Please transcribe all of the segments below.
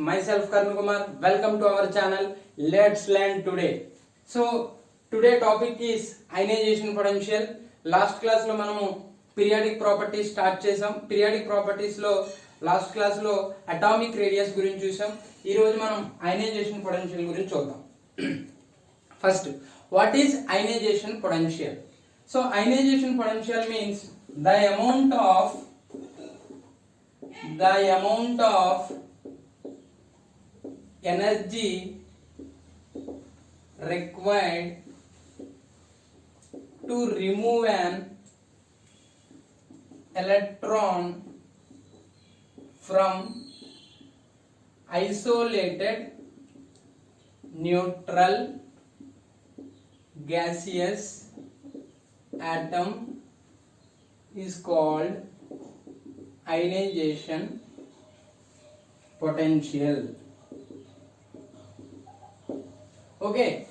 myself Karun Kumar. Welcome to our channel. Let's learn today. So today topic is ionization potential. Last class lo manamu periodic properties start chesam. Periodic properties lo last class lo atomic radius gurinchi chusam. Ee roju manam ionization potential gurinchi chuddam. First, what is ionization potential? So ionization potential means the amount of energy required to remove an electron from isolated neutral gaseous atom is called ionization potential. Okay,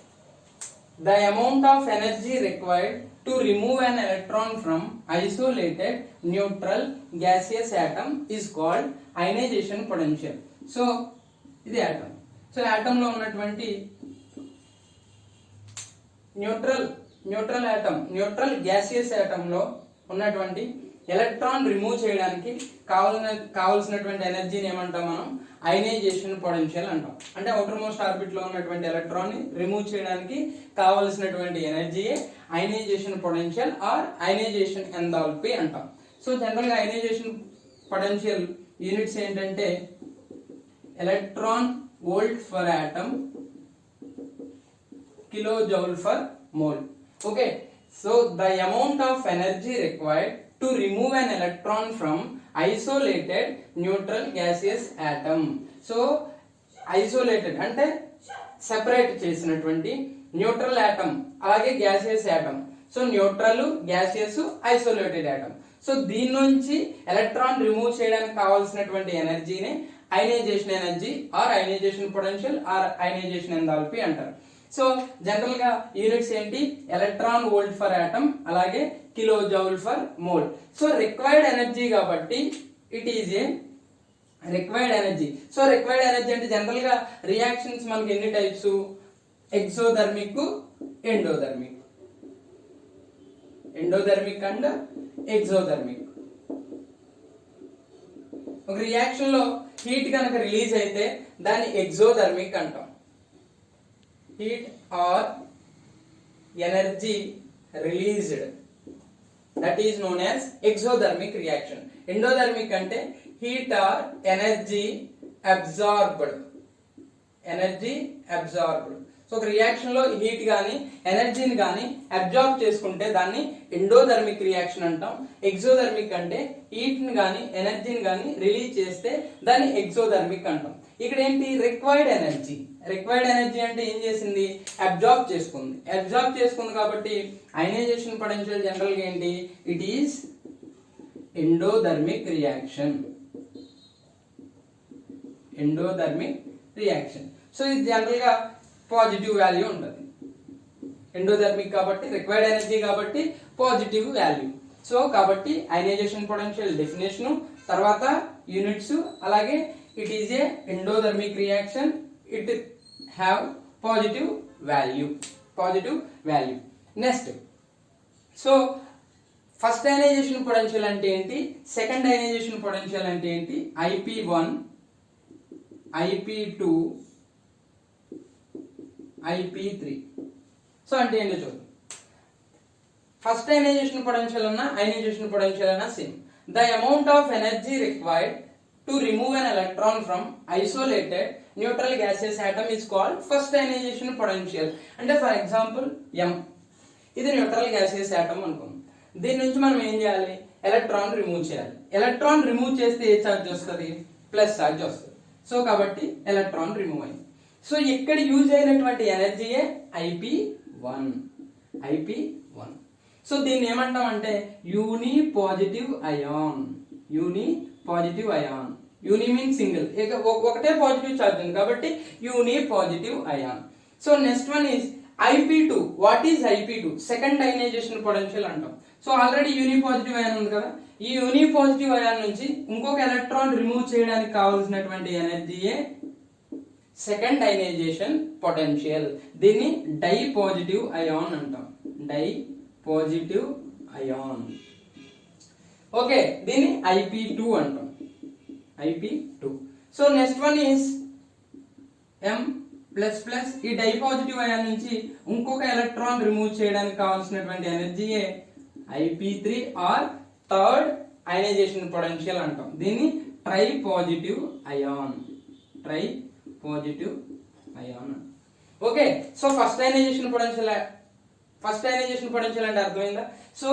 the amount of energy required to remove an electron from isolated neutral gaseous atom is called ionization potential. So ఇది atom. So atom లో ఉన్నటువంటి neutral gaseous atom లో ఉన్నటువంటి electron remove చేయడానికి కావాల్సినటువంటి ఎనర్జీని ఏమంటాం మనం అయనైజేషన్ పొటెన్షియల్ అంటాం. అంటే అవుటర్ మోస్ట్ ఆర్బిట్ లో ఉన్నటువంటి ఎలక్ట్రాన్ ని రిమూవ్ చేయడానికి కావాల్సినటువంటి ఎనర్జీయే ionization potential or ionization enthalpy అంటాం. సో జనరల్ గా అయనైజేషన్ పొటెన్షియల్ యూనిట్స్ ఏంటంటే electron volt per atom, kilo joule per mole. Okay, so the amount of energy required to remove an electron from isolated neutral gaseous atom. So isolated అంటే separate చేసినటువంటి neutral atom అలాగే gaseous atom. So neutral, gaseous, isolated atom. So దీని నుంచి electron remove చేయడానికి కావాల్సినటువంటి ఎనర్జీని ionization energy or ionization potential or ionization enthalpy అంటారు. So general గా యూనిట్స్ ఏంటి? ఎలక్ట్రాన్ వోల్ట్ ఫర్ ఆటమ్ అలాగే kilo joule per mole. So required energy కాబట్టి it is a required energy. So required energy అంటే general గా reactions మనకి ఎన్ని types? Exothermic, endothermic and exothermic. ఒక రియాక్షన్ లో హీట్ కనుక రిలీజ్ అయితే దాన్ని ఎక్సోథర్మిక్ అంటాం. Heat or energy released, that is known as exothermic reaction. Endothermic ante heat or energy absorbed. So ఒక రియాక్షన్ లో హీట్ గాని ఎనర్జీని గాని అబ్జార్బ్ చేసుకుంటే దాన్ని ఎండోథర్మిక్ రియాక్షన్ అంటాం. ఎక్సోథర్మిక్ అంటే హీట్ ని గాని ఎనర్జీని గాని రిలీజ్ చేస్తే దాన్ని ఎక్సోథర్మిక్ అంటాం. ఇక్కడ ఏంటి? రిక్వైర్డ్ ఎనర్జీ అంటే ఏం చేసింది? అబ్జార్బ్ చేసుకుంది కాబట్టి అయనైజేషన్ పొటెన్షియల్ జనరల్ గా ఏంటి? It is endothermic reaction. So ఇది జనరల్ గా పాజిటివ్ వాల్యూ ఉంటుంది. ఎండోథర్మిక్ కాబట్టి రిక్వైర్డ్ ఎనర్జీ కాబట్టి పాజిటివ్ వాల్యూ. సో కాబట్టి అయనైజేషన్ పొటెన్షియల్ డెఫినేషన్ తర్వాత యూనిట్స్ అలాగే it is a endothermic reaction, it have positive value. Next, so first ionization potential అంటే ఏంటి? సెకండ్ అయనైజేషన్ పొటెన్షియల్ అంటే ఏంటి? IP1, IP2, IP3. సో అంటే ఏంటో చూద్దాం. ఫస్ట్ అయనైజేషన్ పొటెన్షియల్ అన్న అయనైజేషన్ పొటెన్షియల్ అన్న same. The amount of energy required to remove an electron from isolated neutral gaseous atom is called first ionization potential. అంటే for example M, ఇది neutral gaseous atom అనుకుందాం. దీని నుంచి మనం ఏం చేయాలి? ఎలక్ట్రాన్ రిమూవ్ చేయాలి. ఎలక్ట్రాన్ రిమూవ్ చేస్తే ఏ ఛార్జ్ వస్తుంది? ప్లస్ ఛార్జ్ వస్తుంది. సో కాబట్టి ఎలక్ట్రాన్ రిమూవ్ అయింది. సో ఇక్కడ యూజ్ అయినటువంటి ఎనర్జీయే IP1. సో దీన్ని ఏమంటాం అంటే uni positive ion. Uni mean single, ఒకటే పాజిటివ్ ఛార్జ్ ఉంది కాబట్టి uni positive ion. So next one is IP2. What is IP2? Second ionization potential అంటాం. సో ఆల్రెడీ యూని పాజిటివ్ అయాన్ ఉంది కదా, ఈ యూని పాజిటివ్ అయాన్ నుంచి ఇంకొక ఎలక్ట్రాన్ రిమూవ్ చేయడానికి కావాల్సినటువంటి ఎనర్జీయే సెకండ్ అయనైజేషన్ పొటెన్షియల్. దీన్ని డై పాజిటివ్ అయాన్ అంటాం, డై పాజిటివ్ అయాన్. ఓకే, దీన్ని IP2 అంటాం, IP2. So next one is M++. ఈ డై పాజిటివ్ అయాన్ నుంచి ఇంకొక ఎలక్ట్రాన్ రిమూవ్ చేయడానికి కావాల్సినటువంటి ఎనర్జీయే IP3 or third ionization potential అంటాం. దీన్ని tri positive ion, tri positive ion. Okay, so first ionization potential అంటే అర్థమైందా? సో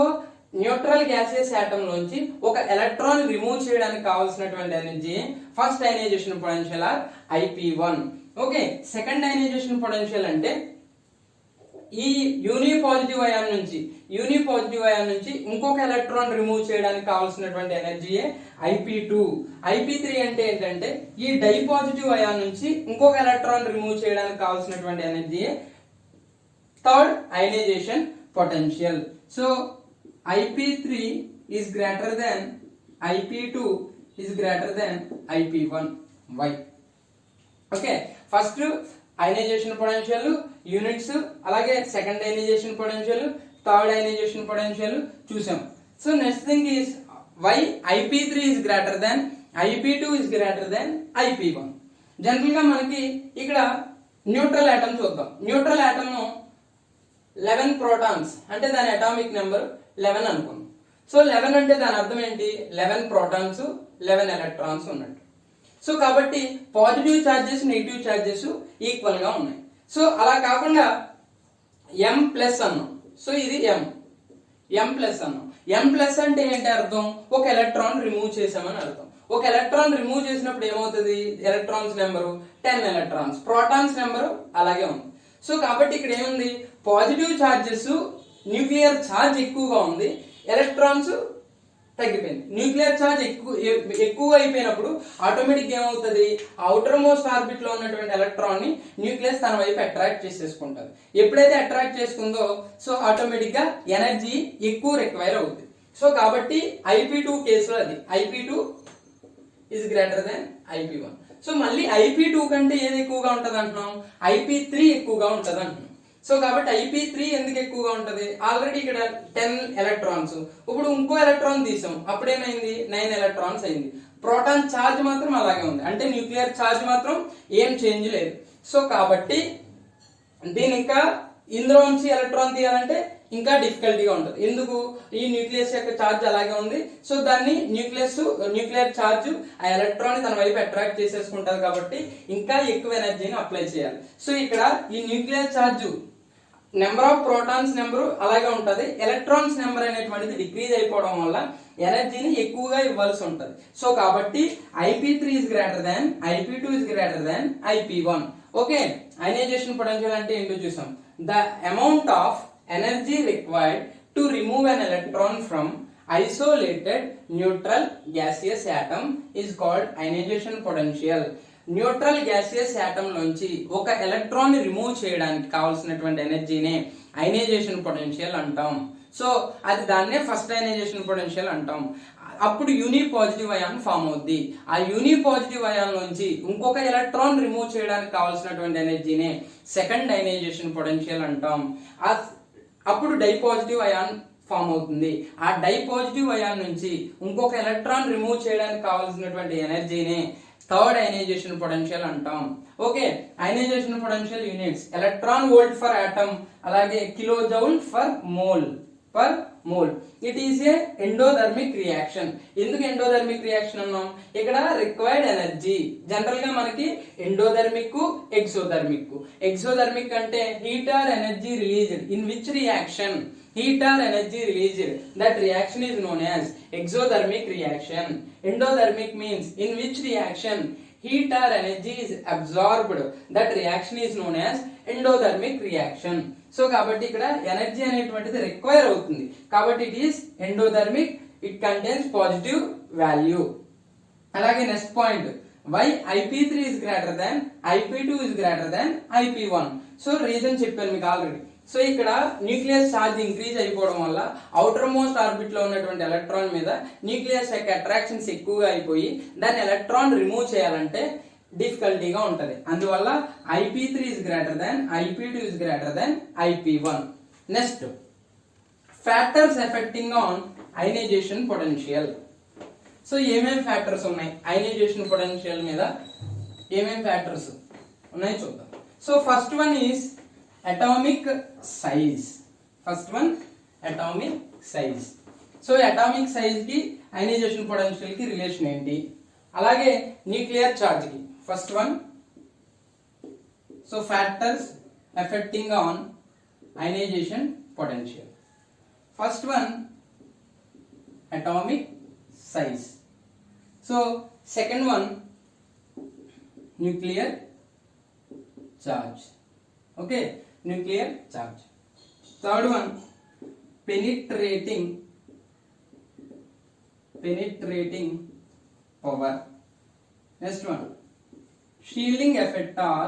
న్యూట్రల్ గ్యాసియస్ ఆటం లోంచి ఒక ఎలక్ట్రాన్ రిమూవ్ చేయడానికి కావాల్సినటువంటి energy first ionization potential are IP1. Okay, second ionization potential అంటే ఈ యూనిపాజిటివ్ అయాన్ నుంచి ఇంకొక ఎలక్ట్రాన్ రిమూవ్ చేయడానికి కావాల్సినటువంటి ఎనర్జీయే IP2. IP3 అంటే ఏంటంటే ఈ డై పాజిటివ్ అయాన్ నుంచి ఇంకొక ఎలక్ట్రాన్ రిమూవ్ చేయడానికి కావాల్సినటువంటి ఎనర్జీయే third ionization potential. So IP3 is greater than IP2 is greater than IP1. Why? Okay, first ionization potential units, అలాగే second ionization potential, third ionization potential చూసాం. So next thing is why IP3 is greater than IP2 is greater than IP1. General గా మనకి ఇక్కడ neutral atom చూద్దాం. Neutral atom 11 protons అంటే దాని atomic number 11 అనుకుందాం. So 11 అంటే దాని అర్థం ఏంటి? 11 ప్రోటాన్స్ 11 ఎలక్ట్రాన్స్ ఉన్నట్టు. సో కాబట్టి positive charges negative charges equal గా ఉన్నాయి. సో అలా కాకుండా M+ అన్నాం. సో ఇది M+ అన్నాం. M+ అంటే ఏంటి అర్థం? ఒక ఎలక్ట్రాన్ రిమూవ్ చేసామని అర్థం. ఒక ఎలక్ట్రాన్ రిమూవ్ చేసినప్పుడు ఏమవుతుంది? Electrons number 10 electrons, protons number అలాగే ఉంది. సో కాబట్టి ఇక్కడ ఏముంది? పాజిటివ్ చార్జెస్ న్యూక్లియర్ ఛార్జ్ ఎక్కువగా ఉంది, ఎలక్ట్రాన్స్ తగ్గిపోయింది. న్యూక్లియర్ ఛార్జ్ ఎక్కువ అయిపోయినప్పుడు ఆటోమేటిక్ ఏమవుతుంది? అవుటర్ మోస్ట్ ఆర్బిట్ లో ఉన్నటువంటి ఎలక్ట్రాన్ ని న్యూక్లియస్ తన వైపు అట్రాక్ట్ చేసేసుకుంటుంది. ఎప్పుడైతే అట్రాక్ట్ చేసుకుందో సో ఆటోమేటిక్ గా ఎనర్జీ ఎక్కువ రిక్వైర్ అవుతుంది. సో కాబట్టి IP2 కేసులో అది IP2 is greater than IP1. So మళ్ళీ IP2 కంటే ఏది ఎక్కువగా ఉంటది అంటున్నాం? IP3 ఎక్కువగా ఉంటది అంటున్నాం. సో కాబట్టి IP3 ఎందుకు ఎక్కువగా ఉంటది? ఆల్రెడీ ఇక్కడ 10 ఎలక్ట్రాన్స్, ఇప్పుడు ఇంకో ఎలక్ట్రాన్ తీసాం, అప్పుడేమైంది? 9 ఎలక్ట్రాన్స్ అయింది. ప్రోటాన్ ఛార్జ్ మాత్రం అలాగే ఉంది, అంటే న్యూక్లియర్ ఛార్జ్ మాత్రం ఏం చేంజ్ లేదు. సో కాబట్టి దీని ఇంకా ఇందులో నుంచి ఎలక్ట్రాన్ తీయాలంటే ఇంకా డిఫికల్టీగా ఉంటుంది. ఎందుకు? ఈ న్యూక్లియస్ యొక్క ఛార్జ్ అలాగే ఉంది. సో దాన్ని న్యూక్లియర్ ఛార్జ్ ఆ ఎలక్ట్రాన్ తన వైపు అట్రాక్ట్ చేసేసుకుంటది కాబట్టి ఇంకా ఎక్కువ ఎనర్జీని అప్లై చేయాలి. సో ఇక్కడ ఈ nuclear charge number of protons number అలాగే ఉంటది, ఎలక్ట్రాన్స్ నెంబర్ అనేటువంటిది డిక్రీజ్ అయిపోవడం వల్ల ఎనర్జీని ఎక్కువగా ఇవ్వాల్సి ఉంటది. సో కాబట్టి IP3 is greater than IP2 is greater than IP1. Okay, ionization potential అంటే ఏంటో చూసాం. The amount of energy required to remove an electron from isolated neutral gaseous atom is called ionization potential. Neutral gaseous atom నుంచి ఒక electron ని remove చేయడానికి కావాల్సినటువంటి ఎనర్జీనే ionisation potential అంటాం. So అది దాన్నే ఫస్ట్ అయనైజేషన్ పొటెన్షియల్ అంటాం. అప్పుడు యూనిపాజిటివ్ అయాన్ ఫామ్ అవుద్ది. ఆ యూనిపాజిటివ్ అయాన్ నుంచి ఇంకొక ఎలక్ట్రాన్ రిమూవ్ చేయడానికి కావాల్సినటువంటి ఎనర్జీనే సెకండ్ అయనైజేషన్ పొటెన్షియల్ అంటాం. అప్పుడు డైపాజిటివ్ అయాన్ ఫామ్ అవుతుంది. ఆ డైపాజిటివ్ అయాన్ నుంచి ఇంకొక ఎలక్ట్రాన్ రిమూవ్ చేయడానికి కావాల్సినటువంటి ఎనర్జీని థర్డ్ అయనైజేషన్ పొటెన్షియల్ అంటాం. Okay, ionization potential units electron volt per atom, అలాగే kilo joule per mole. It is a endothermic reaction. ఎందుకు ఎండోథర్మిక్ రియాక్షన్ అన్నాం? ఇక్కడ రిక్వైర్డ్ ఎనర్జీ జనరల్ గా మనకి ఎండోథర్మిక్, ఎక్సోథర్మిక్ అంటే heat or energy released in which reaction heat or energy released, that reaction is known as exothermic reaction. Endothermic means in which reaction heat or energy is absorbed, that reaction is known as endothermic reaction. So కాబట్టి ఇక్కడ energy అనేటువంటిది require అవుతుంది కాబట్టి it is endothermic, it contains positive value. అలాగే next point, why IP3 is greater than IP2 is greater than IP1. So reason చెప్పాను మీకు already. So ఇక్కడ nucleus charge increase అయిపోవడం వల్ల అవుటర్ మోస్ట్ ఆర్బిట్ లో ఉన్నటువంటి ఎలక్ట్రాన్ మీద న్యూక్లియస్ యొక్క అట్రాక్షన్స్ ఎక్కువగా అయిపోయి దాన్ని ఎలక్ట్రాన్ రిమూవ్ చేయాలంటే డిఫికల్టీగా ఉంటది. అందువల్ల IP3 is greater than IP2 is greater than IP1. Next factors effecting on ionisation potential. So ఏమేం ఫ్యాక్టర్స్ ఉన్నాయి అయనైజేషన్ పొటెన్షియల్ మీద, ఏమేం ఫ్యాక్టర్స్ ఉన్నాయి చూద్దాం. So first one is atomic size. First one atomic size. So atomic size కి ionisation potential కి relation ఏంటి, అలాగే న్యూక్లియర్ చార్జ్ కి. First one, so factors effecting on ionisation potential. First one atomic size. So second one nuclear charge. Okay, nuclear charge. Third one penetrating power. Next one shielding effect or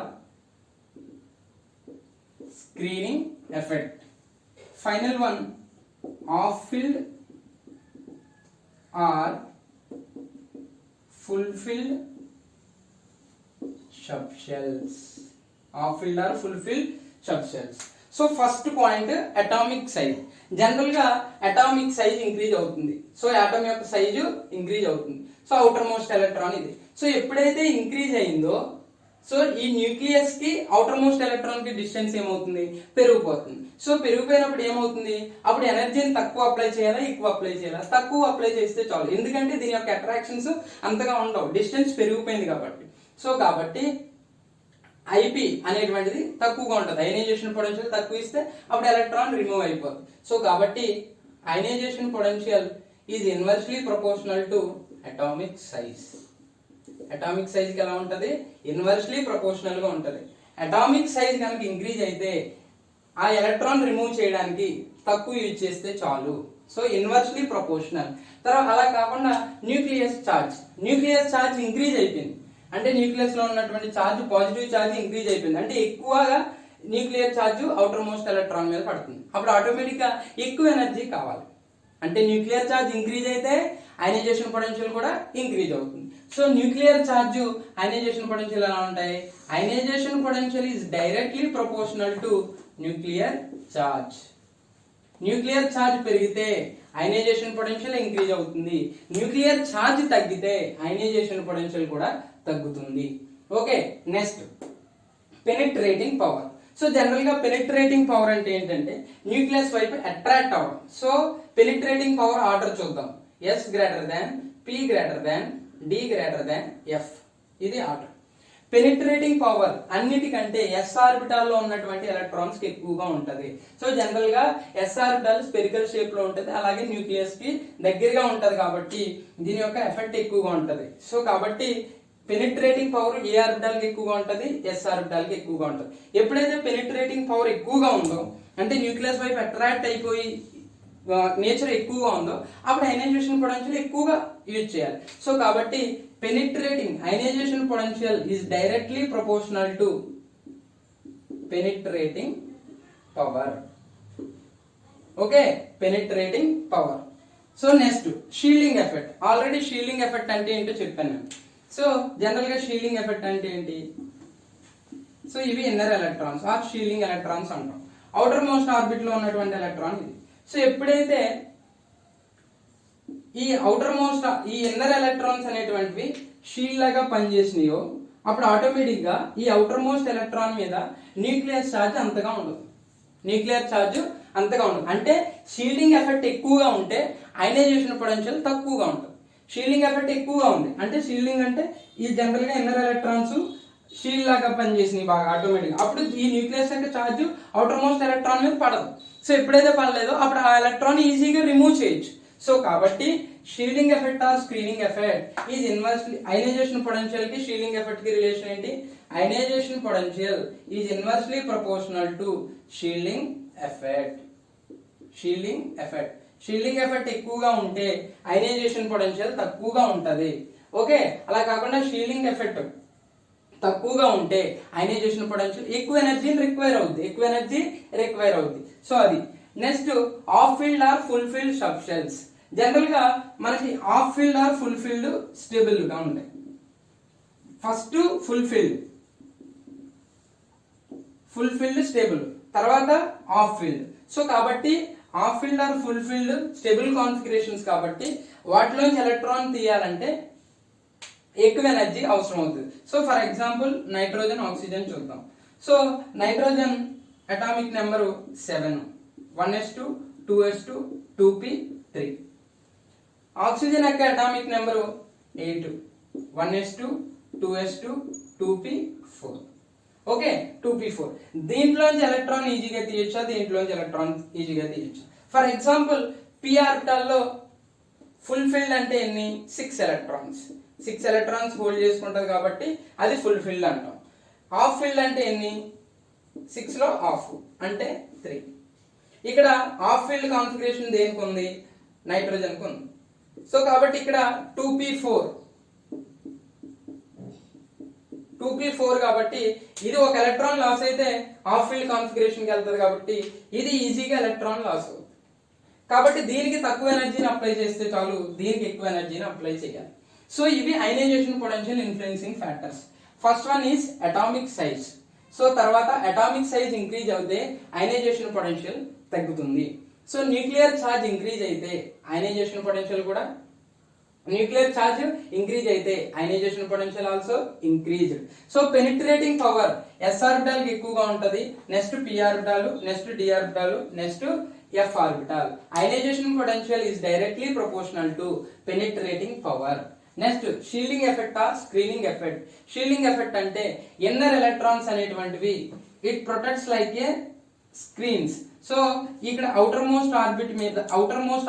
screening effect. Final one off-filled or fulfilled subshells. Off-filled or fulfilled subshells. So first point atomic size. General గా atomic size increase అవుతుంది. So atom యొక్క size increase అవుతుంది. So outer most electron ఇది. So ఎప్పుడైతే increase అయిందో so ఈ nucleus కి outer most electron కి డిస్టెన్స్ ఏమవుతుంది, పెరిగిపోతుంది. సో పెరిగిపోయినప్పుడు ఏమవుతుంది, అప్పుడు ఎనర్జీని తక్కువ అప్లై చేయాలా ఎక్కువ అప్లై చేయాలా, తక్కువ అప్లై చేస్తే చాలు. ఎందుకంటే దీని యొక్క అట్రాక్షన్స్ అంతగా ఉండవు, డిస్టెన్స్ పెరిగిపోయింది కాబట్టి. సో కాబట్టి IP అనేటువంటిది తక్కువగా ఉంటుంది. అయనైజేషన్ పొటెన్షియల్ తక్కువ ఇస్తే అప్పుడు ఎలక్ట్రాన్ రిమూవ్ అయిపోతుంది. సో కాబట్టి ionisation potential is inversely proportional to atomic size. Atomic size కి ఎలా ఉంటది, ఇన్వర్స్లీ ప్రపోర్షనల్ గా ఉంటది. అటామిక్ సైజ్ కనుక ఇంక్రీజ్ అయితే ఆ ఎలక్ట్రాన్ రిమూవ్ చేయడానికి తక్కువ యూజ్ చేస్తే చాలు. So inversely proportional. తర్వాత అలా కాకుండా న్యూక్లియస్ ఛార్జ్ ఇంక్రీజ్ అయిపోయింది అంటే న్యూక్లియస్ లో ఉన్నటువంటి ఛార్జ్, పాజిటివ్ ఛార్జ్ ఇంక్రీజ్ అయిపోయింది అంటే ఎక్కువగా nuclear charge outer most electron మీద పడుతుంది. అప్పుడు ఆటోమేటిక్ గా ఎక్కువ ఎనర్జీ కావాలి. అంటే న్యూక్లియర్ ఛార్జ్ ఇంక్రీజ్ అయితే అయనైజేషన్ పొటెన్షియల్ కూడా ఇంక్రీజ్ అవుతుంది. So nuclear charge ionisation potential ఎలా ఉంటాయి, ionisation potential is directly proportional to nuclear charge. Nuclear charge పెరిగితే అయనైజేషన్ పొటెన్షియల్ ఇంక్రీజ్ అవుతుంది. న్యూక్లియర్ ఛార్జ్ తగ్గితే అయనైజేషన్ పొటెన్షియల్ కూడా తగ్గుతుంది. Okay, next penetrating power. So general గా పెనిట్రేటింగ్ పవర్ అంటే ఏంటంటే న్యూక్లియస్ వైపు అట్రాక్ట్ అవ్వడం. సో పెనిట్రేటింగ్ పవర్ ఆర్డర్ చూద్దాం. S greater than, P greater than, D greater than F. ఇది ఆర్డర్. పెనిట్రేటింగ్ పవర్ అన్నిటికంటే S ఆర్బిటాల్ లో ఉన్నటువంటి ఎలక్ట్రాన్స్ కి ఎక్కువగా ఉంటది. సో జనరల్ గా S ఆర్బిటాల్ స్పెరికల్ షేప్ లో ఉంటది, అలాగే న్యూక్లియస్ కి దగ్గరగా ఉంటది కాబట్టి దీని యొక్క ఎఫెక్ట్ ఎక్కువగా ఉంటది. సో కాబట్టి పెనిట్రేటింగ్ పవర్ ఏ ఆర్బిటాల్ కి ఎక్కువగా ఉంటది, S ఆర్బిటాల్ కి ఎక్కువగా ఉంటది. ఎప్పుడైతే పెనిట్రేటింగ్ పవర్ ఎక్కువగా ఉందో అంటే న్యూక్లియస్ వైపు అట్రాక్ట్ అయిపోయి నేచర్ ఎక్కువగా ఉందో అప్పుడు అయనైజేషన్ పొటెన్షియల్ ఎక్కువగా యూజ్ చేయాలి. సో కాబట్టి penetrating ionization potential is directly proportional to penetrating power. Okay, penetrating power. So next shielding effect. Already shielding effect అంటే ఏంటో చెప్పాను నేను. సో జనరల్ గా షీల్డింగ్ ఎఫెక్ట్ అంటే ఏంటి, సో ఇవి inner electrons or shielding electrons అంటాం. అవుటర్ మోస్ట్ ఆర్బిట్ లో ఉన్నటువంటి ఎలక్ట్రాన్ ఇది. సో ఎప్పుడైతే ఈ అవుటర్ మోస్ట్ ఈ ఇన్నర్ ఎలక్ట్రాన్స్ అనేటువంటివి షీల్డ్ లాగా పనిచేసినాయో అప్పుడు ఆటోమేటిక్ గా ఈ అవుటర్ మోస్ట్ ఎలక్ట్రాన్ మీద న్యూక్లియర్ ఛార్జ్ అంతగా ఉండదు. అంటే షీల్డింగ్ ఎఫెక్ట్ ఎక్కువగా ఉంటే అయనైజేషన్ పొటెన్షియల్ తక్కువగా ఉంటుంది. షీల్డింగ్ ఎఫెక్ట్ ఎక్కువగా ఉంది అంటే షీల్డింగ్ అంటే ఈ జనరల్ గా ఇన్నర్ ఎలక్ట్రాన్స్ షీల్డ్ లాగా పనిచేసినాయి బాగా ఆటోమేటిక్. అప్పుడు ఈ న్యూక్లియస్ యొక్క ఛార్జ్ అవుటర్ మోస్ట్ ఎలక్ట్రాన్ మీద పడదు. సో ఎప్పుడైతే పడలేదో అప్పుడు ఆ ఎలక్ట్రాన్ ఈజీగా రిమూవ్ చేయొచ్చు. సో కాబట్టి shielding effect are screening effect is inversely ionisation potential కి షీల్డింగ్ ఎఫెక్ట్ కి రిలేషన్ ఏంటి, ionisation potential is inversely proportional to shielding effect. Shielding effect ఎక్కువగా ఉంటే అయనైజేషన్ పొటెన్షియల్ తక్కువగా ఉంటది. ఓకే, అలా కాకుండా షీల్డింగ్ ఎఫెక్ట్ తక్కువగా ఉంటే అయనైజేషన్ పొటెన్షియల్ ఎక్కువ ఎనర్జీ రిక్వైర్ అవుద్ది. సో అది. Next half filled or full filled subshells. General గా మనకి half filled or full filled stable గా ఉంటాయి. ఫస్ట్ ఫుల్ఫిల్డ్ స్టేబుల్, తర్వాత ఆఫ్ ఫిల్డ్. సో కాబట్టి half filled or full filled stable configurations కాబట్టి వాటిలోంచి ఎలక్ట్రాన్ తీయాలంటే ఎక్కువ ఎనర్జీ అవసరం అవుతుంది. So for example nitrogen, oxygen చూద్దాం. So nitrogen atomic number 7, 1s2 2s2 2p3. Oxygen యొక్క atomic number 8, 1s2 2s2 2p4. Okay, 2p4. దీంట్లోంచి ఎలక్ట్రాన్ ఈజీగా తీయొచ్చా, దీంట్లోంచి ఎలక్ట్రాన్ ఈజీగా తీయొచ్చు. ఫర్ ఎగ్జాంపుల్ p ఆర్బిటాల్లో ఫుల్ఫిల్డ్ అంటే ఎన్ని? 6 ఎలక్ట్రాన్స్. 6 ఎలక్ట్రాన్స్ హోల్డ్ చేసుకుంటది కాబట్టి అది ఫుల్ఫిల్డ్ అంటాం. హాఫ్ ఫిల్డ్ అంటే ఎన్ని? 6 లో హాఫ్ అంటే 3. ఇక్కడ హాఫ్ ఫిల్డ్ కాన్ఫిగరేషన్ దేనికి ఉంది? నైట్రోజన్ కు ఉంది. సో కాబట్టి ఇక్కడ 2p4 కాబట్టి ఇది ఒక ఎలక్ట్రాన్ లాస్ అయితే హాఫ్ ఫీల్డ్ కాన్ఫిగరేషన్ కి వెళ్తుంది కాబట్టి ఇది ఈజీగా ఎలక్ట్రాన్ లాస్ అవుతుంది. కాబట్టి దీనికి తక్కువ ఎనర్జీని అప్లై చేస్తే చాలు, దీనికి ఎక్కువ ఎనర్జీని అప్లై చేయాలి. సో ఇవి ionization potential influencing factors. First one is atomic size. So తర్వాత అటామిక్ సైజ్ ఇంక్రీజ్ అవుతే అయనైజేషన్ పొటెన్షియల్ తగ్గుతుంది. సో న్యూక్లియర్ ఛార్జ్ ఇంక్రీజ్ అయితే అయనైజేషన్ పొటెన్షియల్ కూడా, న్యూక్లియర్ ఛార్జ్ ఇంక్రీజ్ అయితే ionisation potential also increased. So penetrating power s orbital కి ఎక్కువగా ఉంటది, next p orbital, next d orbital, next f orbital. Ionisation potential is directly proportional to penetrating power. Next shielding effect are screening effect. Shielding effect అంటే inner electrons అనేటువంటివి it protects like A screens. So ఇక్కడ outer most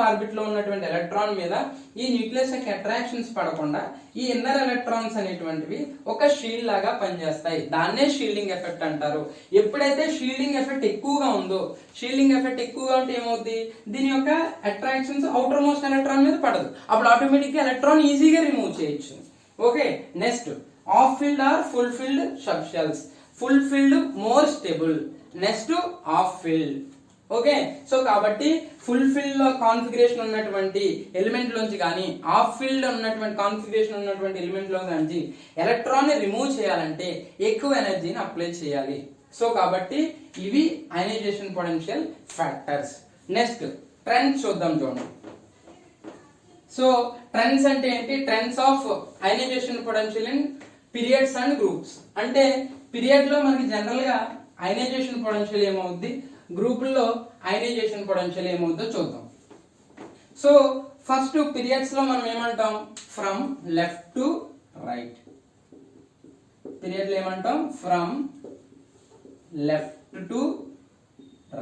orbit లో ఉన్నటువంటి electron మీద ఈ nucleus యొక్క attractions పడకుండా ఈ ఇన్నర్ ఎలక్ట్రాన్స్ అనేటువంటివి ఒక షీల్డ్ లాగా పనిచేస్తాయి. దాన్నే షీల్డింగ్ ఎఫెక్ట్ అంటారు. ఎప్పుడైతే షీల్డింగ్ ఎఫెక్ట్ ఎక్కువగా ఉందో, షీల్డింగ్ ఎఫెక్ట్ ఎక్కువగా ఉంటే ఏమవుతుంది? దీని యొక్క అట్రాక్షన్స్ అవుటర్ మోస్ట్ ఎలక్ట్రాన్ మీద పడదు, అప్పుడు ఆటోమేటిక్ గా ఎలక్ట్రాన్ ఈజీగా రిమూవ్ చేయొచ్చు. Okay, next half filled or full filled subshells. Full filled more stable, next half filled. Okay, so కాబట్టి ఫుల్ ఫిల్డ్ లో కాన్ఫిగరేషన్ ఉన్నటువంటి ఎలిమెంట్ లోంచి కానీ ఆఫ్ ఫిల్డ్ ఉన్నటువంటి కాన్ఫిగరేషన్ ఉన్నటువంటి ఎలిమెంట్ లో నుంచి ఎలక్ట్రాన్ ని రిమూవ్ చేయాలంటే ఎక్కువ ఎనర్జీని అప్లై చేయాలి. సో కాబట్టి ఇవి ionization potential factors. Next trends చూద్దాం, చూడండి. సో ట్రెండ్స్ అంటే ఏంటి? Trends of ionisation potential in periods and groups. అంటే పీరియడ్ లో మనకి జనరల్ గా అయనైజేషన్ పొటెన్షియల్ ఏమవుద్ది, గ్రూపుల్లో అయనైజేషన్ పొటెన్షియల్ ఏమవుతుందో చూద్దాం. సో ఫస్ట్ పీరియడ్స్ లో మనం ఏమంటాం? From left to right. Period లో ఏమంటాం? From left to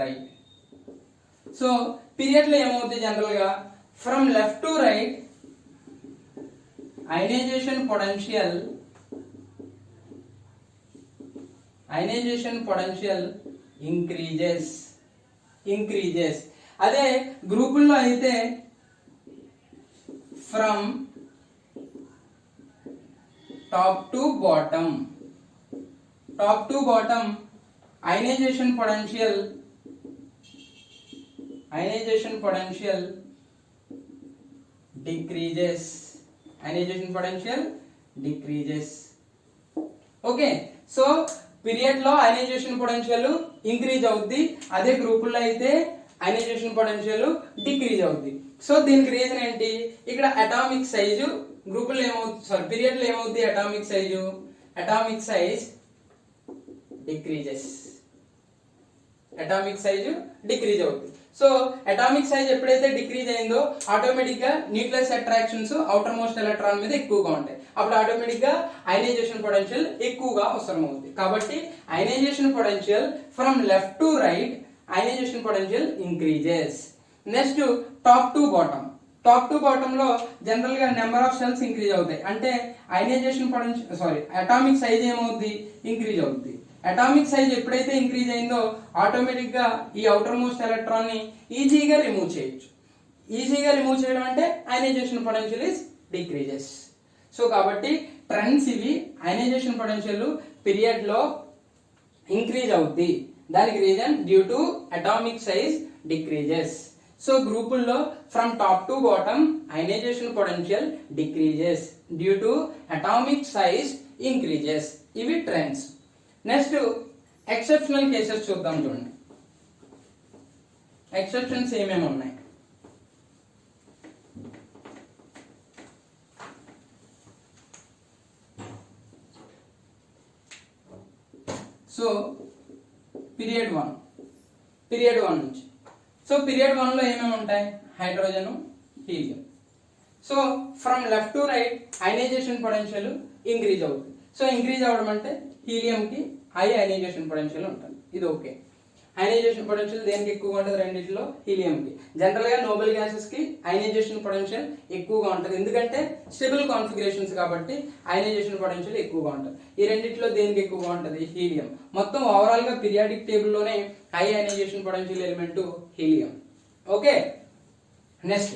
right. So period లో ఏమవుతుంది జనరల్ గా? From left to right ionisation potential increases. అదే గ్రూపుల్లో అయితే from top to bottom ionization potential decreases. Okay, so period లో అయనైజేషన్ పొటెన్షియల్ ఇంక్రీజ్ అవుద్ది, అదే గ్రూపుల్లో అయితే అయనైజేషన్ పొటెన్షియల్ డిక్రీజ్ అవుద్ది. సో దీనికి రీజన్ ఏంటి? ఇక్కడ అటామిక్ సైజు గ్రూపుల్లో ఏమవుతుంది, పీరియడ్ లో ఏమవుద్ది? అటామిక్ సైజ్ డిక్రీజ్ అవుతుంది. సో అటామిక్ సైజ్ ఎప్పుడైతే డిక్రీజ్ అయిందో ఆటోమేటిక్ గా nucleus attractions outer most electron మీద ఎక్కువగా ఉంటాయి, అప్పుడు ఆటోమేటిక్ గా అయనైజేషన్ పొటెన్షియల్ ఎక్కువగా అవసరం అవుతుంది. కాబట్టి ionisation potential from left to right ionisation potential increases. Next top to bottom లో జనరల్ గా నెంబర్ ఆఫ్ సెల్స్ ఇంక్రీజ్ అవుతాయి, అంటే అయనైజేషన్ పొటెన్షియల్ అటామిక్ సైజ్ ఏమవుద్ది? ఇంక్రీజ్ అవుద్ది. అటామిక్ సైజ్ ఎప్పుడైతే ఇంక్రీజ్ అయిందో ఆటోమేటిక్ గా ఈ అవుటర్ మోస్ట్ ఎలక్ట్రాన్ ని ఈజీగా రిమూవ్ చేయొచ్చు. ఈజీగా రిమూవ్ చేయడం అంటే ionization potential is decreases. So కాబట్టి ట్రెండ్స్ ఇవి. అయనైజేషన్ పొటెన్షియల్ పీరియడ్ లో ఇంక్రీజ్ అవుద్ది, దానికి reason due to atomic size decreases. So గ్రూపుల్లో from top to bottom ionization potential decreases due to atomic size increases. ఇవి ట్రెండ్స్. నెక్స్ట్ ఎక్సెప్షనల్ కేసెస్ చూద్దాం. చూడండి exceptions ఏమేమి ఉన్నాయి. సో పీరియడ్ 1 నుంచి. సో పీరియడ్ 1 లో ఏమేమి ఉంటాయి? Hydrogen, helium. So from left to right ionisation potential increase అవుతుంది. సో ఇంక్రీజ్ అవ్వడం అంటే హీలియం కి హై అయనైజేషన్ పొటెన్షియల్ ఉంటుంది. ఇది ఓకే. అయనైజేషన్ పొటెన్షియల్ దేనికి ఎక్కువగా ఉంటుంది? రెండింటిలో హీలియం కి. జనరల్ గా నోబెల్ గ్యాసెస్ కి అయనైజేషన్ పొటెన్షియల్ ఎక్కువగా ఉంటుంది, ఎందుకంటే స్టేబుల్ కాన్ఫిగరేషన్స్ కాబట్టి అయనైజేషన్ పొటెన్షియల్ ఎక్కువగా ఉంటుంది. ఈ రెండింటిలో దేనికి ఎక్కువగా ఉంటుంది? హీలియం. మొత్తం ఓవరాల్ గా పీరియాడిక్ టేబుల్ లోనే high ionization potential element helium. Okay. Next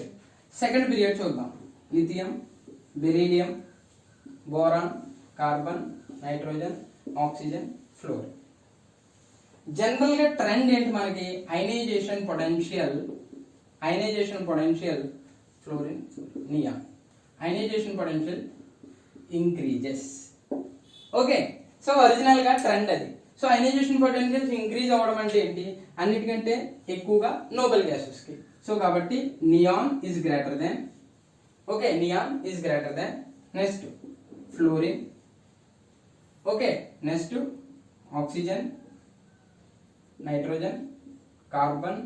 second period చూద్దాం. Lithium, beryllium, boron, carbon, nitrogen, oxygen, fluorine. General గా ట్రెండ్ ఏంటి మనకి? Ionization potential fluorine, neon ionization potential increases. Okay. So original గా trend అది. సో ionization potential increase అవ్వడం అంటే ఏంటి? అన్నిటికంటే ఎక్కువగా నోబెల్ గ్యాసెస్ కి. సో కాబట్టి neon is greater than. Okay, neon is greater than. Next fluorine. Okay. Next oxygen, nitrogen, carbon,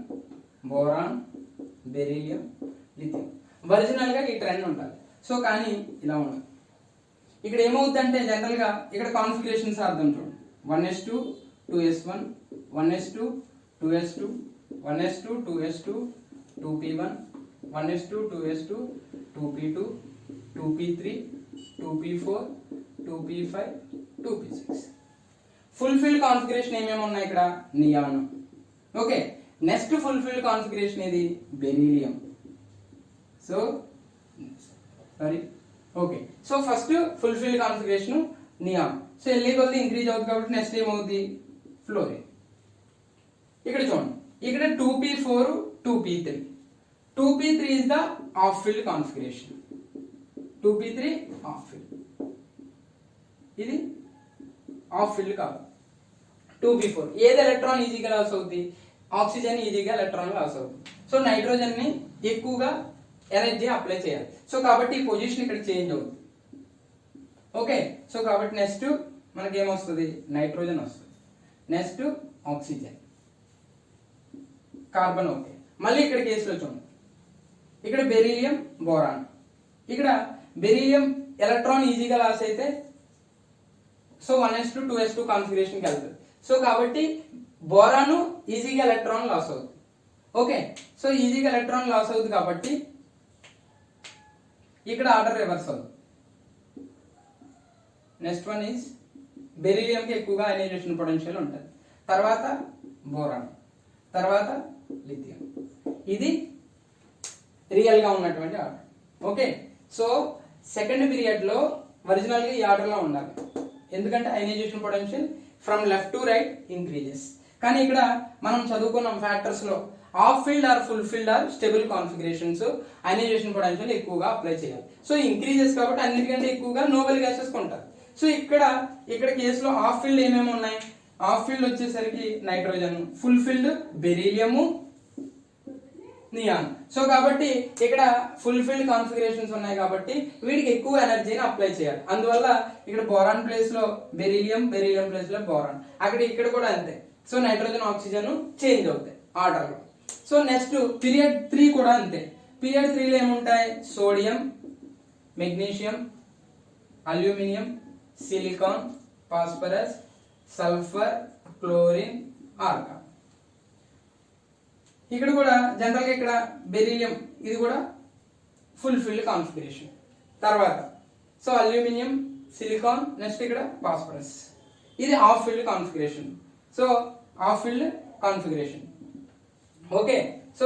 boron, beryllium, lithium. Original గా ఈ ట్రెండ్ ఉండాలి. సో కానీ ఇలా ఉండదు. ఇక్కడ ఏమవుతుందంటే జనరల్ గా ఇక్కడ కాన్ఫిగరేషన్స్ అర్థం చూడండి. 1s2 2s1 1s2 2s2 1s2 2s2 2p1 1s2 2s2 2p2 2p3 2p4 2p5 2p6. Fulfilled configuration ఏమేమి ఉన్నాయి ఇక్కడ? Neon. Okay. Next full filled configuration ఏది? Beryllium. So sorry. Okay. So first full filled configuration neon. So ఎల్ఈ కొద్ది increase అవుతుంది కాబట్టి next ఏమవుతుంది? Fluorine. ఇక్కడ చూడండి, ఇక్కడ 2p4 2p3. 2p3 is the half filled configuration. 2p3 half filled. ఇది ఆఫ్ ఫిల్డ్ కాదు. 2p4 ఏది ఎలక్ట్రాన్ ఈజీగా లాస్ అవుతుంది? ఆక్సిజన్ ఈజీగా ఎలక్ట్రాన్ లాస్ అవుతుంది. సో నైట్రోజన్ ని ఎక్కువగా ఎనర్జీ అప్లై చేయాలి. సో కాబట్టి ఈ పొజిషన్ ఇక్కడ చేంజ్ అవుతుంది. ఓకే. సో కాబట్టి నెక్స్ట్ మనకి ఏమొస్తుంది? నైట్రోజన్ వస్తుంది. Next oxygen, carbon. ఓకే. మళ్ళీ ఇక్కడ కేసులో చూడండి, ఇక్కడ బెరీలియం, బోరాన్. ఇక్కడ బెరీలియం ఎలక్ట్రాన్ ఈజీగా లాస్ అయితే సో 1s2 2s2 కాన్ఫిగరేషన్ కి వెళ్తుంది. సో కాబట్టి బోరాను ఈజీగా ఎలక్ట్రాన్ లాస్ అవుతుంది. ఓకే. సో ఈజీగా ఎలక్ట్రాన్ లాస్ అవుతుంది కాబట్టి ఇక్కడ ఆర్డర్ రివర్స్ అవుతుంది. నెక్స్ట్ వన్ ఈజ్ బెరీలియం కి ఎక్కువగా అయనైజేషన్ పొటెన్షియల్ ఉంటుంది, తర్వాత బోరాన్, తర్వాత లిథియం. ఇది రియల్ గా ఉన్నటువంటి order. Okay. So second period లో ఒరిజినల్ గా ఈ ఆర్డర్ లో ఉండాలి, ఎందుకంటే ionization potential from left to right increases. కానీ ఇక్కడ మనం చదువుకున్నాం ఫ్యాక్టర్స్ లో half filled or full filled are stable configurations ionization potential ఎక్కువగా అప్లై చేయాలి. సో ఇంక్రీజెస్ కాబట్టి అన్నిటికంటే ఎక్కువగా నోబెల్ గ్యాసెస్ ఉంటారు. సో ఇక్కడ కేసులో ఆఫ్ ఫీల్డ్ ఏమేమి ఉన్నాయి? ఆఫ్ ఫీల్డ్ వచ్చేసరికి nitrogen, full filled beryllium, neon. So కాబట్టి ఇక్కడ ఫుల్ ఫీల్డ్ కాన్ఫిగరేషన్స్ ఉన్నాయి కాబట్టి వీటికి ఎక్కువ ఎనర్జీని అప్లై చేయాలి. అందువల్ల ఇక్కడ బోరాన్ ప్లేస్ లో బెరీలియం, బెరీలియం ప్లేస్ లో బోరాన్. ఇక్కడ కూడా అంతే. సో నైట్రోజన్, ఆక్సిజన్ చేంజ్ అవుతాయి ఆర్డర్ లో. సో నెక్స్ట్ పీరియడ్ 3 కూడా అంతే. పీరియడ్ 3 లో ఏముంటాయి? Sodium, magnesium, aluminium, silicon, phosphorus, sulphur, chlorine, organ. ఇక్కడ కూడా జనరల్ గా ఇక్కడ బెరీలియం, ఇది కూడా ఫుల్ ఫీల్డ్ కాన్ఫిగరేషన్. తర్వాత సో అల్యూమినియం, సిలికాన్, నెక్స్ట్ ఇక్కడ ఫాస్ఫరస్, ఇది half field configuration. So half field configuration. Okay. So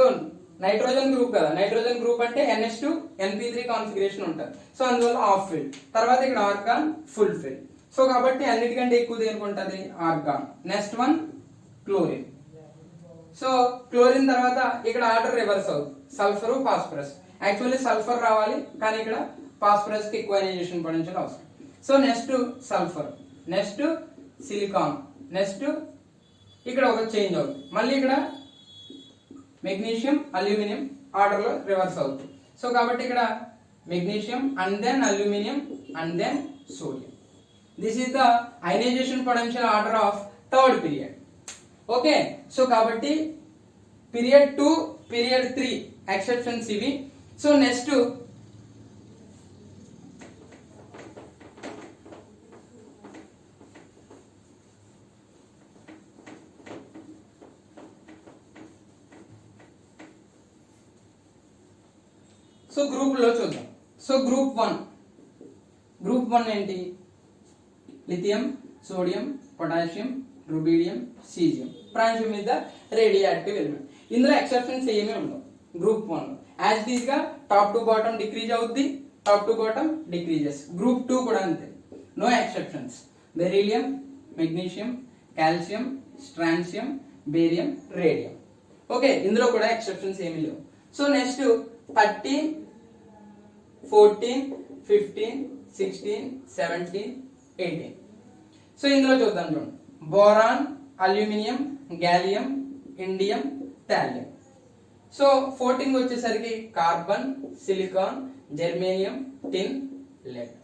nitrogen group కదా, నైట్రోజన్ గ్రూప్ అంటే NH2 NP3 కాన్ఫిగరేషన్ ఉంటుంది. సో అందువల్ల హాఫ్ ఫీల్డ్. తర్వాత ఇక్కడ ఆర్గాన్, ఫుల్ ఫీల్డ్. సో కాబట్టి అన్నిటికంటే ఎక్కువ దేనికి ఉంటుంది? Argon. Next one chlorine. So chlorine తర్వాత ఇక్కడ ఆర్డర్ రివర్స్ అవుతుంది, సల్ఫర్ ఫాస్ఫరస్. యాక్చువల్లీ సల్ఫర్ రావాలి కానీ ఇక్కడ ఫాస్ఫరస్ కి ఎక్కువ అయనైజేషన్ పొటెన్షియల్ అవసరం. So next sulphur, next silicon, next ఇక్కడ ఒక చేంజ్ అవుతుంది, మళ్ళీ ఇక్కడ మెగ్నీషియం అల్యూమినియం ఆర్డర్ లో రివర్స్ అవుతుంది. సో కాబట్టి ఇక్కడ magnesium and then aluminium and then sodium. This is the ionization potential order of third period. Okay, so కాబట్టి పీరియడ్ 2, పీరియడ్ 3 ఎక్సెప్షన్స్ ఇవి. సో నెక్స్ట్ సో గ్రూప్ లో చూద్దాం. సో గ్రూప్ 1 ఏంటి? Lithium, sodium, potassium, rubidium, caesium. Francium మీద radioactive element. ఇందులో exceptions ఏమీ ఉండవు group 1 లో. యాజ్ ఇట్ ఈస్ గా టాప్ టు బాటమ్ డిక్రీజ్ అవుద్ది, top to bottom decreases. Group 2 కూడా అంతే, no exceptions. Beryllium, magnesium, calcium, strontium, barium, radium. Okay, ఇందులో కూడా ఎక్సెప్షన్స్ ఏమీ లేవు. So next 13, 14, 15, 16, 17, 18. సో ఇందులో చూద్దాం చూడండి. Boron, aluminium, gallium, indium, thallium. So 14 వచ్చేసరికి carbon, silicon, germanium, tin, lead.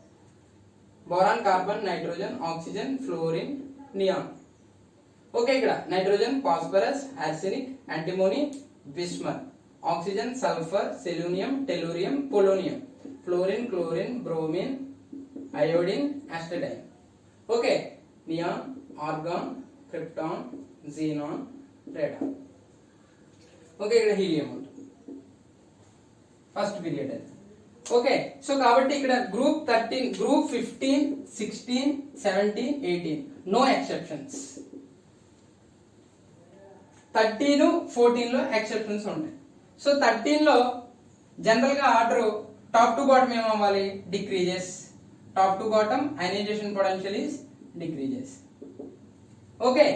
Boron, carbon, nitrogen, oxygen, fluorine, neon. Okay, ఇక్కడ nitrogen, phosphorus, arsenic, antimony, bismuth. Oxygen, sulphur, selenium, tellurium, polonium, fluorine, chlorine, bromine, iodine, astatine. Okay, neon, argon, krypton, xenon, radon. Okay, ఇక్కడ helium ఉంటుంది first period అది. Okay, so కాబట్టి ఇక్కడ group 13, group 15, 16, 17, 18 no exceptions. 13, 14 లో exceptions ఉంటాయి. So 13 లో general గా order top to bottom ఏమవ్వాలి? Decreases. Top to bottom ionization potential is decreases. Okay,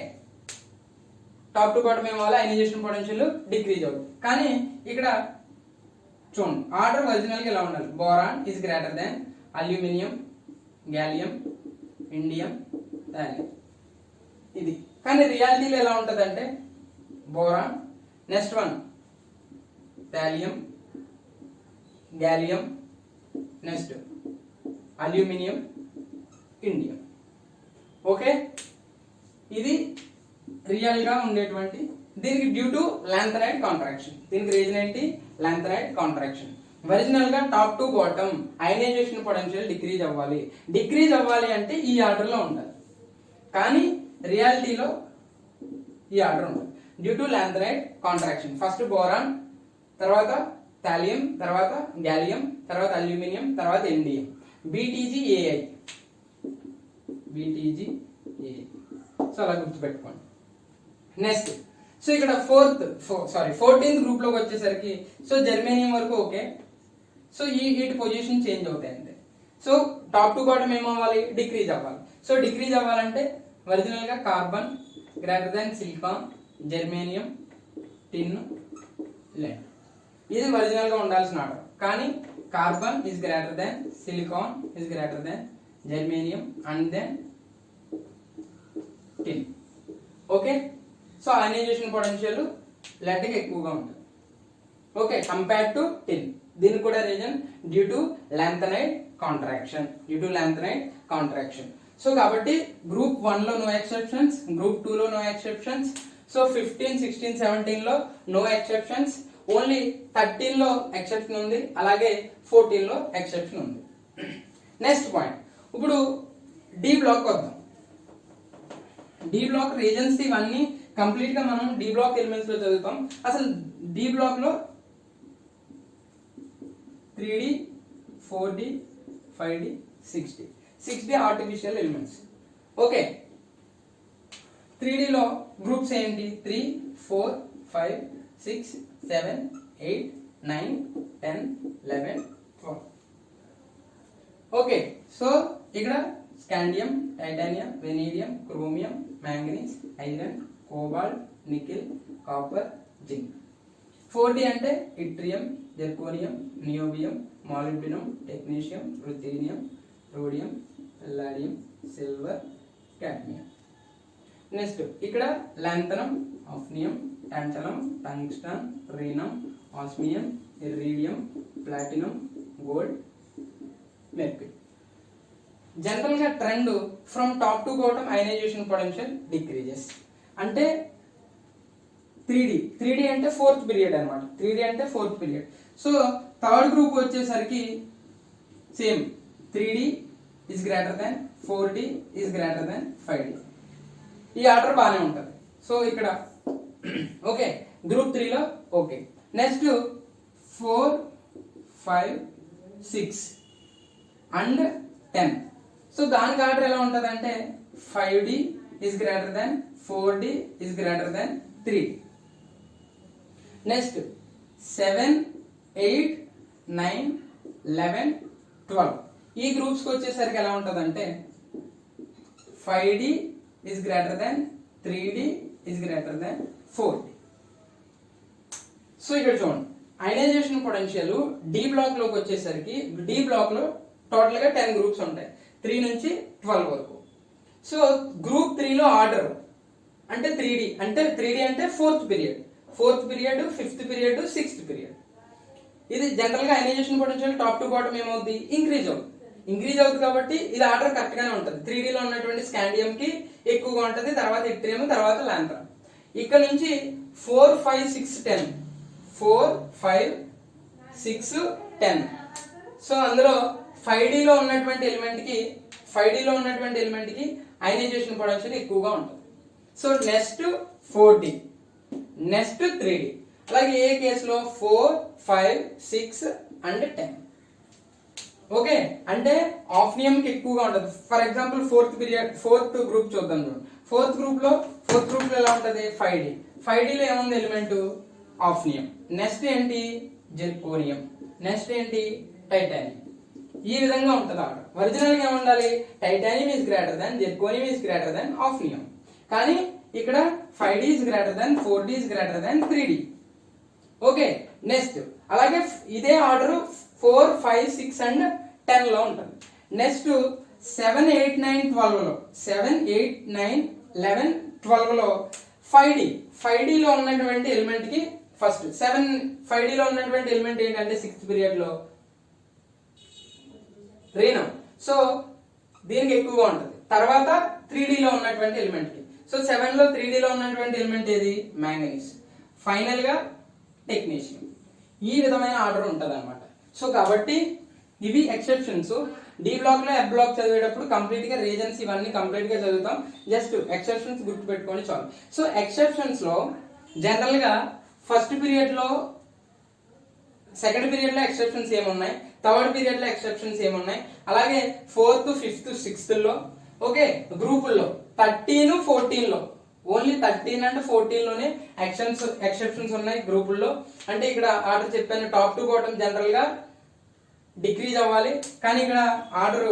top to bottom ఏమవ్వాలి? అయనైజేషన్ పొటెన్షియల్ డిక్రీజ్ అవుతుంది. కానీ ఇక్కడ చూడండి, ఆర్డర్ ఒరిజినల్ గా ఎలా ఉండాలి? Boron is greater than aluminium, gallium, indium, thallium. ఇది కానీ రియాలిటీలో ఎలా ఉంటుంది అంటే boron, next one thallium, gallium, next aluminium, indium. Okay, ఇది రియల్ గా ఉండేటువంటి. దీనికి డ్యూ టు లాంథనైడ్ కాంట్రాక్షన్. దీనికి రీజన్ ఏంటి? Lanthanide contraction. ఒరిజినల్ గా top to bottom ionization potential decrease అవ్వాలి. డిక్రీజ్ అవ్వాలి అంటే ఈ ఆర్డర్ లో ఉండాలి, కానీ రియాలిటీలో ఈ ఆర్డర్ ఉంటుంది due to lanthanide contraction. First boron, తర్వాత థాలియం, తర్వాత గ్యాలియం, తర్వాత అల్యూమినియం, తర్వాత ఇండియం. BTgAi. సో అలా గుర్తుపెట్టుకోండి. నెక్స్ట్ సో ఇక్కడ 14th గ్రూప్ లోకి వచ్చేసరికి సో జర్మేనియం వరకు ఓకే. సో వీటి పొజిషన్ చేంజ్ అవుతాయి అంతే. సో టాప్ టు బాటమ్ ఏమవ్వాలి? డిక్రీజ్ అవ్వాలి. సో డిక్రీజ్ అవ్వాలంటే ఒరిజినల్ గా carbon greater than silicon, germanium, tin, lead. ఇది ఒరిజినల్ గా ఉండాల్సిన ఆర్డర్, కానీ carbon is greater than silicon, is greater than germanium and then tin. Okay, so ionization potential lead కి ఎక్కువగా ఉంటుంది. Okay, compare to tin. దీనికి కూడా reason due to lanthanide contraction. So కాబట్టి గ్రూప్ 1 లో నో ఎక్సెప్షన్స్, గ్రూప్ 2 లో no exceptions. So 15, 16, 17 లో no exceptions. Only 13 లో ఎక్సెప్షన్ ఉంది, అలాగే 14 లో ఎక్సెప్షన్ ఉంది. నెక్స్ట్ పాయింట్, ఇప్పుడు డి బ్లాక్ వద్దాం. డి బ్లాక్ రీజన్స్ ఇవన్నీ కంప్లీట్ గా మనం డి బ్లాక్ ఎలిమెంట్స్ లో చదువుతాం. అసలు డి బ్లాక్ లో 3D, 4D, 5D, 6D artificial elements. Okay, 3D లో గ్రూప్స్ ఏంటి? 3, 4, 5, 6, 7, 8, 9, 10, 11, 12. ఓకే, సో ఇక్కడ scandium, titanium, vanadium, chromium, manganese, iron, cobalt, nickel, copper, zinc. 4d అంటే yttrium, zirconium, niobium, molybdenum, technetium, ruthenium, rhodium, palladium, silver, cadmium. Next ఇక్కడ lanthanum, hafnium, tantalum, tungsten, rhenium, osmium, iridium, platinum, gold, mercury. General గా trend from top to bottom ionization potential decreases. అంటే 3d అంటే fourth period అనమాట. 3d అంటే fourth period. So third group వచ్చేసరికి same 3d is greater than 4d is greater than 5d. ఈ order బాగానే ఉంటుంది. So ఇక్కడ ఓకే, గ్రూప్ 3 లో ఓకే. Next 4, 5, 6 and 10. సో దానికి ఆర్డర్ ఎలా ఉంటుంది అంటే 5d is greater than 4d is greater than 3d. Next 7, 8, 9, 11, 12 ఈ గ్రూప్స్ కి వచ్చేసరికి ఎలా ఉంటుంది అంటే 5d is greater than 3d is greater than 4d. So ఇక్కడ చూడండి, అయనైజేషన్ పొటెన్షియల్ డి బ్లాక్ లోకి వచ్చేసరికి డి బ్లాక్ లో టోటల్ గా 10 గ్రూప్స్ ఉంటాయి, 3 నుంచి 12 వరకు. సో గ్రూప్ 3 లో ఆర్డర్ అంటే 3d అంటే fourth period, fifth period, sixth period. ఇది జనరల్ గా ionization potential top to bottom ఏమవుతుంది, ఇంక్రీజ్ అవుతుంది కాబట్టి ఇది ఆర్డర్ కరెక్ట్ గానే ఉంటుంది. 3d లో ఉన్నటువంటి స్కాండియం కి ఎక్కువగా ఉంటుంది, తర్వాత ఇట్రియం, తర్వాత లాంథనం. ఇక్కడ నుంచి 4, 5, 6, 10 4, 5, 6, 10. సో అందులో 5d లో ఉన్నటువంటి ఎలిమెంట్ కి అయనైజేషన్ పొటెన్షియల్ ఎక్కువగా ఉంటుంది. So next 4d, next 3d. అలాగే ఏ కేసులో 4, 5, 6 అండ్ 10. ఓకే, అంటే ఆఫ్నియం కి ఎక్కువగా ఉంటుంది. ఫర్ ఎగ్జాంపుల్ ఫోర్త్ గ్రూప్ చూద్దాం. ఫోర్త్ గ్రూప్ లో ఎలా ఉంటుంది 5d లో ఏముంది ఎలిమెంట్ ఆఫ్నియం. నెక్స్ట్ ఏంటి జెర్కోనియం, నెక్స్ట్ ఏంటి టైటానియం. ఈ విధంగా ఉంటుంది ఆర్డర్. ఒరిజినల్ గా ఏముండాలి, titanium is greater than, zirconium is greater than hafnium. కానీ ఇక్కడ 5d is greater than, 4d is greater than 3d. Okay, next అలాగే ఇదే ఆర్డర్ 4, 5, 6 అండ్ 10 లో ఉంటుంది. నెక్స్ట్ 7, 8, 9, 12 లో 7, 8, 9, 11, 12 లో 5d లో ఉన్నటువంటి ఎలిమెంట్ కి ఫస్ట్ 5d లో ఉన్నటువంటి ఎలిమెంట్ ఏంటంటే సిక్స్త్ పీరియడ్ లో రీనం. సో దీనికి ఎక్కువగా ఉంటుంది. తర్వాత 3d లో ఉన్నటువంటి ఎలిమెంట్ కి. సో 7 లో 3d లో ఉన్నటువంటి ఎలిమెంట్ ఏది, మ్యాంగనీస్. ఫైనల్ గా టెక్నీషియం. ఈ విధమైన ఆర్డర్ ఉంటుంది అనమాట. సో కాబట్టి ఇవి ఎక్సెప్షన్స్. డి బ్లాక్ లో ఎఫ్ బ్లాక్ చదివేటప్పుడు కంప్లీట్ గా రీజన్స్ ఇవన్నీ కంప్లీట్ గా చదువుతాం. జస్ట్ ఎక్సెప్షన్స్ గుర్తు పెట్టుకొని చాలు. సో ఎక్సెప్షన్స్ లో జనరల్ గా ఫస్ట్ పీరియడ్ లో, సెకండ్ పీరియడ్ లో ఎక్సెప్షన్స్ ఏమున్నాయి, థర్డ్ పీరియడ్ లో ఎక్సెప్షన్స్ ఏమున్నాయి, అలాగే 4th, 5th, 6th లో ఓకే గ్రూపుల్లో 13, 14 లో ఓన్లీ 13 అండ్ 14 లోనే ఎక్సెప్షన్స్ ఉన్నాయి గ్రూపుల్లో. అంటే ఇక్కడ ఆర్డర్ చెప్పాను టాప్ టు బాటమ్ జనరల్ గా డిక్రీజ్ అవ్వాలి, కానీ ఇక్కడ ఆర్డర్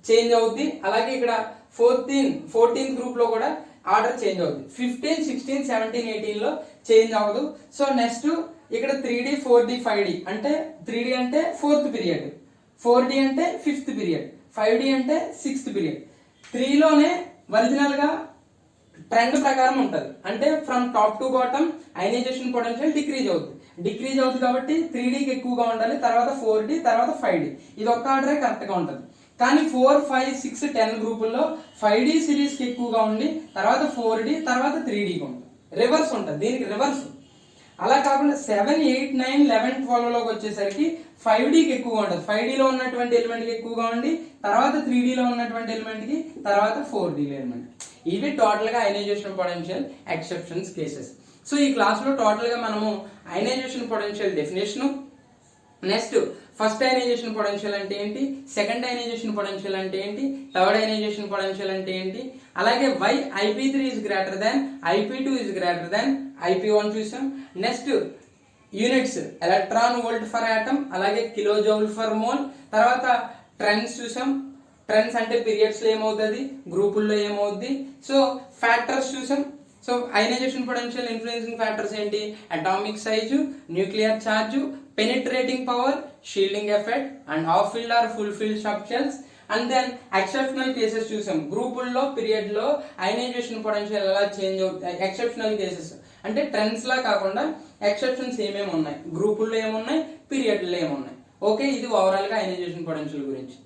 చేంజ్ అవుద్ది. అలాగే ఇక్కడ 14th గ్రూప్ లో కూడా ఆర్డర్ చేంజ్ అవుద్ది. 15, 16, 17, 18 లో చేంజ్ అవ్వదు. సో నెక్స్ట్ ఇక్కడ 3d, 4d, 5d అంటే 3d అంటే ఫోర్త్ పీరియడ్, 4d అంటే ఫిఫ్త్ పీరియడ్, 5d అంటే సిక్స్త్ పీరియడ్. 3 లోనే ఒరిజినల్ గా ట్రెండ్ ప్రకారం ఉంటుంది. అంటే from top to bottom ionization potential decrease అవుతుంది కాబట్టి 3d కి ఎక్కువగా ఉండాలి, తర్వాత 4d, తర్వాత 5d. ఇది ఒక్క ఆర్డరే కరెక్ట్ గా ఉంటుంది. కానీ 4, 5, 6, 10 గ్రూపుల్లో 5d సిరీస్ కి ఎక్కువగా ఉండి తర్వాత 4d, తర్వాత 3d కి ఉంటుంది. రివర్స్ ఉంటుంది, దీనికి రివర్స్. అలా కాకుండా 7, 8, 9, 11, 12 లోకి వచ్చేసరికి 5d కి ఎక్కువగా ఉంటుంది. 5d లో ఉన్నటువంటి ఎలిమెంట్ కి ఎక్కువగా ఉండి తర్వాత 3d లో ఉన్నటువంటి ఎలిమెంట్ కి, తర్వాత 4d లో ఎలిమెంట్. ఇవి టోటల్ గా ionization potential exceptions cases. So ఈ క్లాస్ లో టోటల్ గా మనము ionisation potential definition, next first ionization potential అంటే ఏంటి, సెకండ్ అయనైజేషన్ పొటెన్షియల్ అంటే ఏంటి, థర్డ్ అయనైజేషన్ పొటెన్షియల్ అంటే ఏంటి, అలాగే why IP3 is greater than, IP2 is greater than IP1 చూసాం. Next units electron volt per atom, అలాగే కిలో జౌల్ ఫర్ మోల్. తర్వాత ట్రెండ్స్ చూసాం. ట్రెండ్స్ అంటే పీరియడ్స్ లో ఏమవుతుంది, గ్రూపుల్లో ఏమవుద్ది. సో ఫ్యాక్టర్స్ చూసాం. So so ionization potential influencing factors ఏంటి? Atomic size, nuclear charge, penetrating power, shielding effect and half filled or full filled structures. And then exceptional cases చూసాం గ్రూపుల్లో పీరియడ్ లో అయనైజేషన్ పొటెన్షియల్ ఎలా చేంజ్ అవుతాయి. Exceptional cases అంటే trends లా కాకుండా exceptions ఏమేమి ఉన్నాయి, గ్రూపుల్లో ఏమున్నాయి, పీరియడ్ లో ఏమున్నాయి. ఓకే, ఇది ఓవరాల్ గా అయనైజేషన్ పొటెన్షియల్ గురించి.